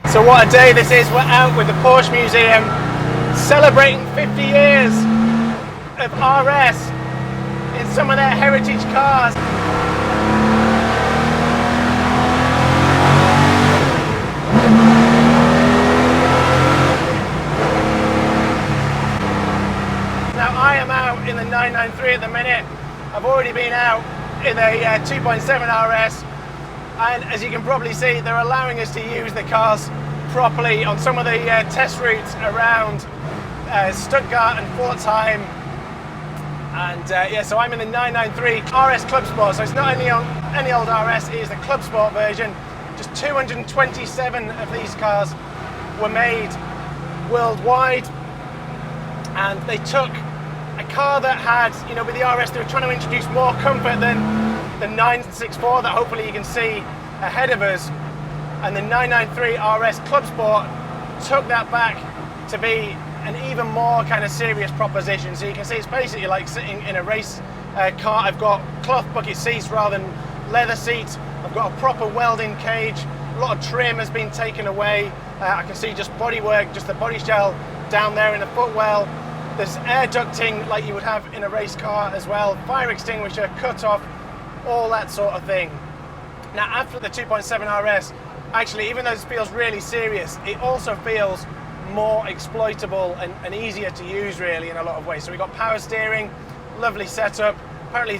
So what a day this is. We're out with the Porsche Museum celebrating 50 years of RS in some of their heritage cars. Now I am out in the 993 at the minute. I've already been out in a 2.7 RS, and as you can probably see, they're allowing us to use the cars properly on some of the test routes around Stuttgart and Pforzheim. And yeah, so I'm in the 993 RS Clubsport, so it's not any old RS, it is the Clubsport version. Just 227 of these cars were made worldwide, and they took a car that had, you know, with the RS, they were trying to introduce more comfort than the 964 that hopefully you can see ahead of us. And the 993 RS Clubsport took that back to be an even more kind of serious proposition. So you can see it's basically like sitting in a race car. I've got cloth bucket seats rather than leather seats. I've got a proper welding cage. A lot of trim has been taken away. I can see just bodywork, just the body shell down there in the footwell. There's air ducting like you would have in a race car as well. Fire extinguisher, cut off, all that sort of thing. Now after the 2.7 RS, actually, even though this feels really serious, it also feels more exploitable and easier to use really in a lot of ways. So we've got power steering, lovely setup. Apparently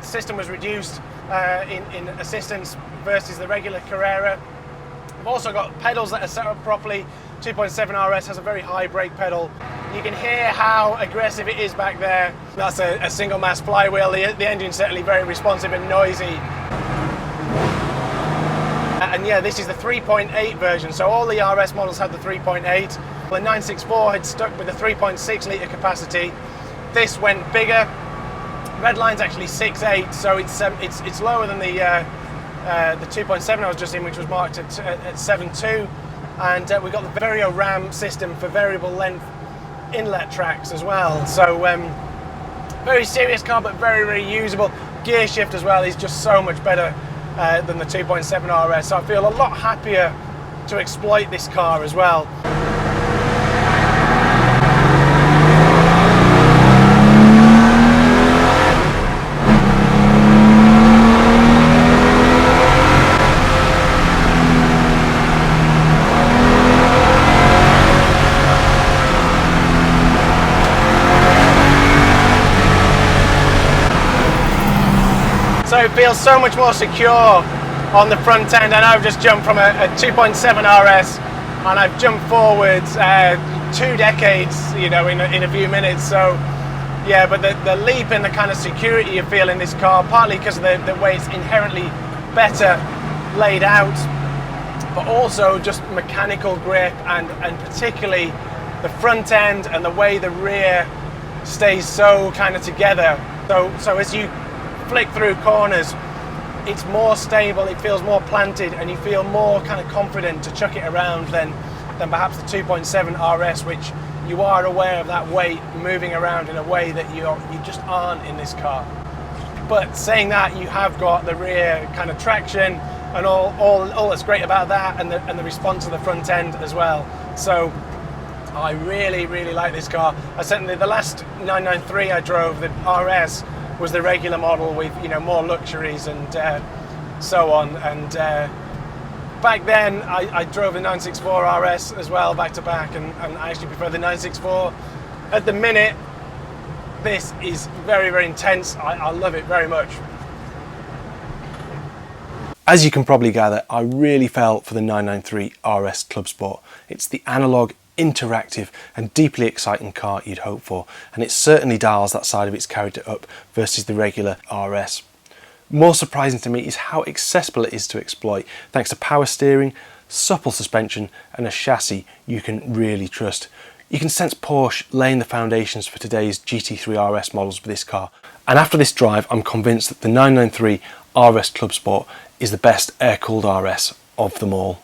system was reduced in assistance versus the regular Carrera. We've also got pedals that are set up properly. 2.7 RS has a very high brake pedal. You can hear how aggressive it is back there. That's a single mass flywheel. The engine's certainly very responsive and noisy. And yeah, this is the 3.8 version, so all the RS models had the 3.8. The 964 had stuck with the 3.6 litre capacity. This went bigger. Redline's actually 6.8, so it's lower than the 2.7 I was just in, which was marked at 7.2. And we've got the Vario RAM system for variable length inlet tracks as well. So very serious car, but very, very usable. Gear shift as well is just so much better than the 2.7 RS, so I feel a lot happier to exploit this car as well. So it feels so much more secure on the front end. I know I've just jumped from a 2.7 RS and I've jumped forwards 2 decades, you know, in a few minutes. So yeah, but the leap in the kind of security you feel in this car, partly because of the way it's inherently better laid out, but also just mechanical grip and particularly the front end and the way the rear stays so kind of together. So as you flick through corners, it's more stable, it feels more planted, and you feel more kind of confident to chuck it around than perhaps the 2.7 RS, which you are aware of that weight moving around in a way that you just aren't in this car. But saying that, you have got the rear kind of traction and all that's great about that, and the response of the front end as well. So I really, really like this car. I certainly, the last 993 I drove, the RS, was the regular model with, you know, more luxuries and so on. And back then I drove the 964 RS as well, back to back, and I actually prefer the 964. At the minute, this is very, very intense. I love it very much. As you can probably gather, I really fell for the 993 RS Clubsport. It's the analog, interactive and deeply exciting car you'd hope for, and it certainly dials that side of its character up versus the regular RS. More surprising to me is how accessible it is to exploit, thanks to power steering, supple suspension and a chassis you can really trust. You can sense Porsche laying the foundations for today's GT3 RS models with this car, and after this drive I'm convinced that the 993 RS Clubsport is the best air-cooled RS of them all.